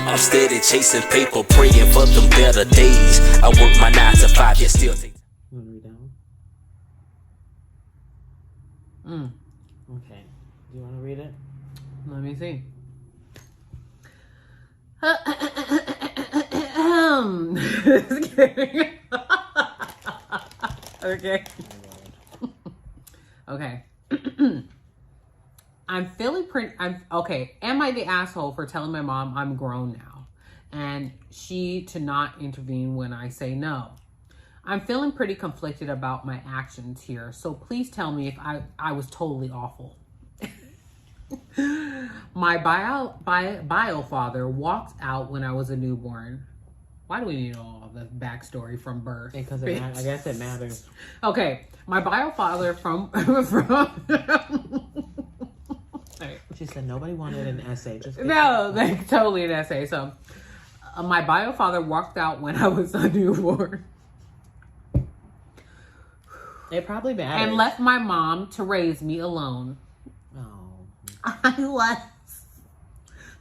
I'm steady chasing paper, praying for them better days. I work my 9 to 5, yet still take. You want to read that one? Okay. Do you want to read it? Let me see. Just kidding. Okay. Okay. I'm feeling pretty. Okay. Am I the asshole for telling my mom I'm grown now, and she to not intervene when I say no? I'm feeling pretty conflicted about my actions here, so please tell me if I was totally awful. My bio father walked out when I was a newborn. Why do we need all the backstory from birth? Because I guess it matters. Okay, my bio father from She said nobody wanted an essay. Just no, like totally an essay. So, my bio father walked out when I was a newborn. It probably matters. And left my mom to raise me alone. Oh. I was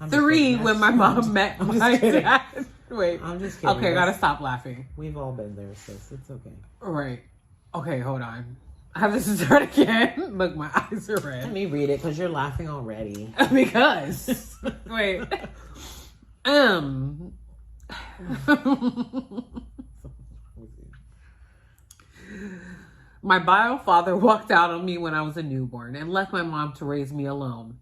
3 when my mom met my dad. Wait. I'm just kidding. Okay, I gotta stop laughing. We've all been there, sis. It's okay. Right. Okay, hold on. I have to start again. Look, my eyes are red. Let me read it because you're laughing already. Because. Wait. My bio father walked out on me when I was a newborn and left my mom to raise me alone.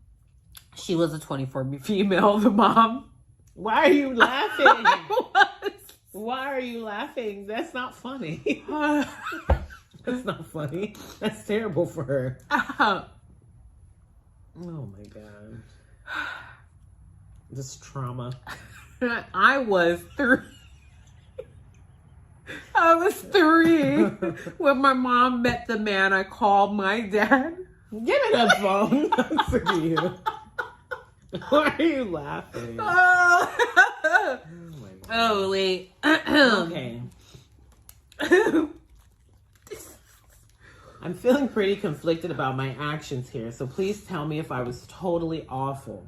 She was a 24 female, the mom. Why are you laughing? Why are you laughing? That's not funny. That's not funny. That's terrible for her. Oh my God. This trauma. I was 3. I was 3 when my mom met the man I called my dad. Give me that phone. I'm sick of you. Why are you laughing? Oh, my God. Oh wait. Okay. I'm feeling pretty conflicted about my actions here, so please tell me if I was totally awful.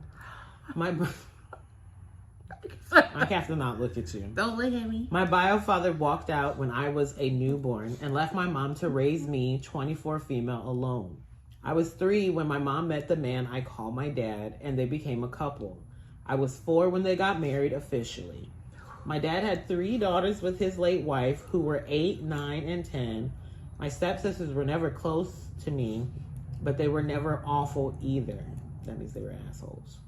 I have to not look at you. Don't look at me. My bio father walked out when I was a newborn and left my mom to raise me, 24 female, alone. I was 3 when my mom met the man I call my dad, and they became a couple. I was 4 when they got married officially. My dad had 3 daughters with his late wife who were 8, 9, and 10. My stepsisters were never close to me, but they were never awful either. That means they were assholes.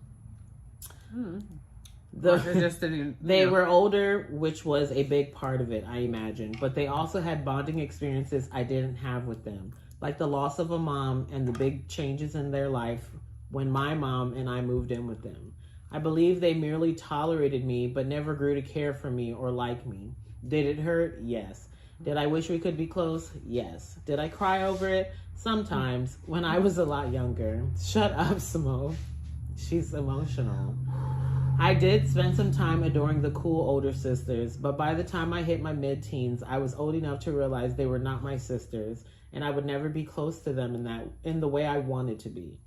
They were older, which was a big part of it, I imagine. But they also had bonding experiences I didn't have with them, like the loss of a mom and the big changes in their life when my mom and I moved in with them. I believe they merely tolerated me, but never grew to care for me or like me. Did it hurt? Yes. Did I wish we could be close? Yes. Did I cry over it? Sometimes, when I was a lot younger. Shut up, Simone. She's emotional. I did spend some time adoring the cool older sisters, but by the time I hit my mid-teens, I was old enough to realize they were not my sisters, and I would never be close to them in the way I wanted to be.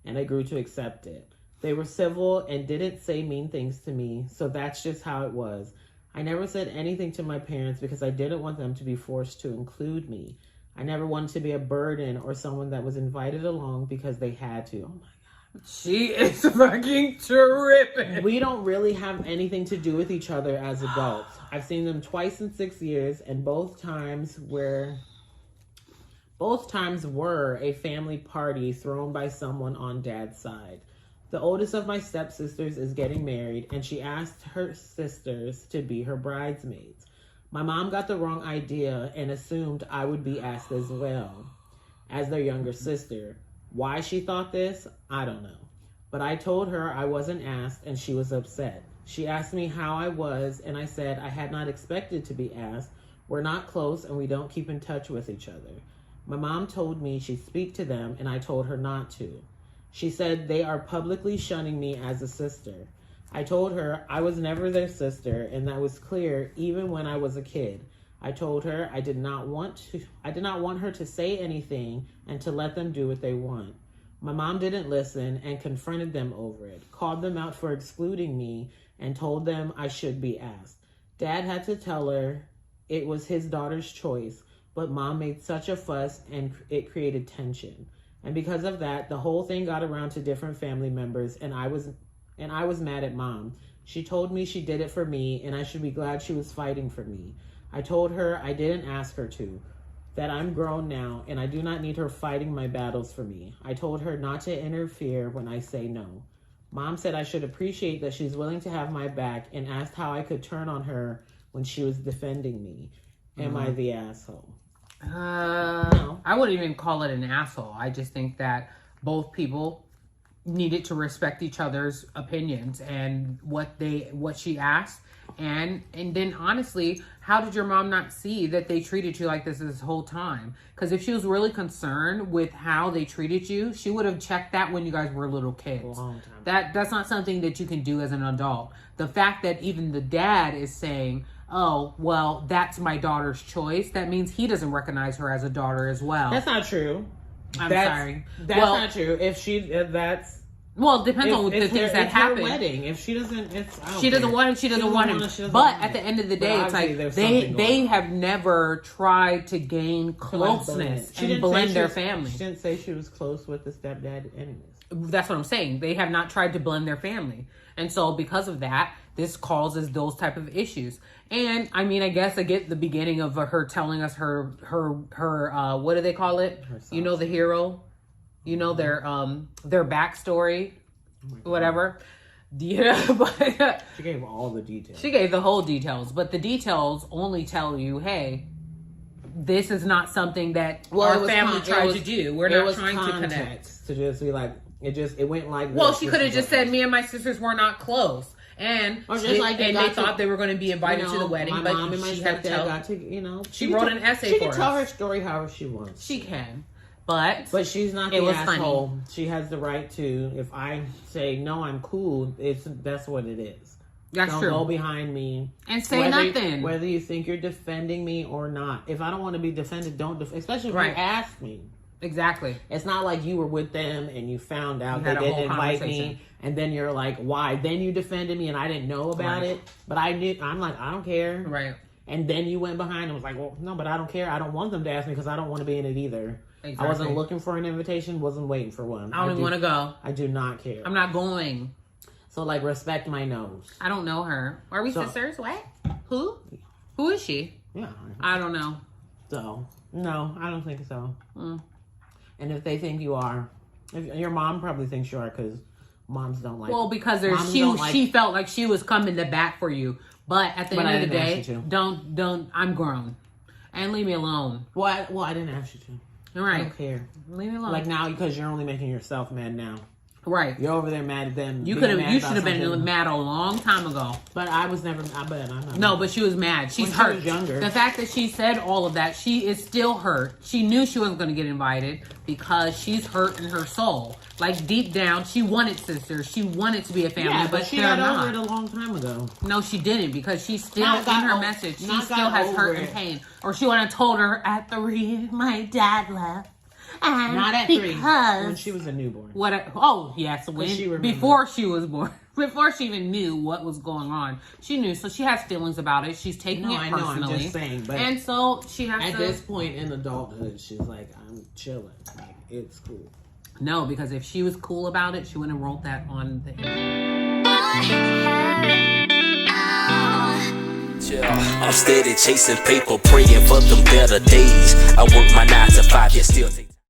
And I grew to accept it. They were civil and didn't say mean things to me, so that's just how it was. I never said anything to my parents because I didn't want them to be forced to include me. I never wanted to be a burden or someone that was invited along because they had to. Oh my God. She is fucking tripping. We don't really have anything to do with each other as adults. I've seen them twice in 6 years, and both times were a family party thrown by someone on Dad's side. The oldest of my stepsisters is getting married, and she asked her sisters to be her bridesmaids. My mom got the wrong idea and assumed I would be asked as well, as their younger sister. Why she thought this, I don't know. But I told her I wasn't asked, and she was upset. She asked me how I was, and I said I had not expected to be asked. We're not close, and we don't keep in touch with each other. My mom told me she'd speak to them, and I told her not to. She said they are publicly shunning me as a sister. I told her I was never their sister, and that was clear even when I was a kid. I told her I did not want her to say anything and to let them do what they want. My mom didn't listen and confronted them over it, called them out for excluding me, and told them I should be asked. Dad had to tell her it was his daughter's choice, but Mom made such a fuss and it created tension. And because of that, the whole thing got around to different family members, and I was mad at Mom. She told me she did it for me, and I should be glad she was fighting for me. I told her I didn't ask her to, that I'm grown now, and I do not need her fighting my battles for me. I told her not to interfere when I say no. Mom said I should appreciate that she's willing to have my back, and asked how I could turn on her when she was defending me. Am I the asshole? No. I wouldn't even call it an asshole. I just think that both people needed to respect each other's opinions and what she asked. And then honestly, how did your mom not see that they treated you like this whole time? Because if she was really concerned with how they treated you, she would have checked that when you guys were little kids. That's not something that you can do as an adult. The fact that even the dad is saying, oh, well, that's my daughter's choice, that means he doesn't recognize her as a daughter as well. That's not true. Sorry. That's not true. If that's... Well, it depends on the things that happen. Wedding. If she doesn't, she doesn't want him. She doesn't want him. But at the end of the day, it's like they have never tried to gain closeness and blend their family. She didn't say she was close with the stepdad anyways. That's what I'm saying. They have not tried to blend their family, and so because of that, this causes those type of issues. And I mean, I guess I get the beginning of her telling us her what do they call it? You know, the hero. You know, their backstory, whatever. Yeah, but she gave all the details. She gave the whole details, but the details only tell you, hey, this is not something that our family tried to do. We're not trying to connect. To just be like, it went like. Well, she could have just said, me and my sisters were not close. And they thought they were going to be invited to the wedding, my but mom and my she had to tell. She wrote an essay for us. She can tell her story however she wants. She can. But she's not the asshole. Funny. She has the right to. If I say no, I'm cool. That's what it is. That's don't true. Go behind me and say nothing. Whether you think you're defending me or not. If I don't want to be defended, don't. Especially if you ask me. Exactly. It's not like you were with them and you found out they didn't invite me, and then you're like, why? Then you defended me and I didn't know about it. But I knew. I'm like, I don't care. Right. And then you went behind and was like, well, no, but I don't care. I don't want them to ask me because I don't want to be in it either. Exactly. I wasn't looking for an invitation, wasn't waiting for one. I don't even want to go. I do not care. I'm not going. So, like, respect my nose. I don't know her. Are we sisters? What? Who? Who is she? Yeah. I don't know. So, no, I don't think so. And if they think you are, your mom probably thinks you are because moms don't like. Well, because she felt like she was coming to bat for you. But at the end of the day, don't. I'm grown. And leave me alone. Well, I didn't ask you to. All right. I don't care. Leave me alone. Like now, because you're only making yourself mad now. Right. You're over there mad at them. You should have been mad a long time ago. But I was never. I'm not. No, but she was mad. She's hurt. She was younger. The fact that she said all of that, she is still hurt. She knew she wasn't going to get invited because she's hurt in her soul. Like deep down, she wanted sisters. She wanted to be a family, but she got over it a long time ago. No, she didn't because she's still in her message. She still has hurt and pain. Or she would have told her at 3, my dad left. And not at 3. When she was a newborn. Yes, before she was born. Before she even knew what was going on. She knew, so she has feelings about it. She's taking it personally. I know, I'm just saying. But and so she has at this point in adulthood, she's like, I'm chilling. Like, it's cool. No, because if she was cool about it, she wouldn't have wrote that on the I'm steady chasing paper, praying for them better days. I work my 9 to 5, yet still take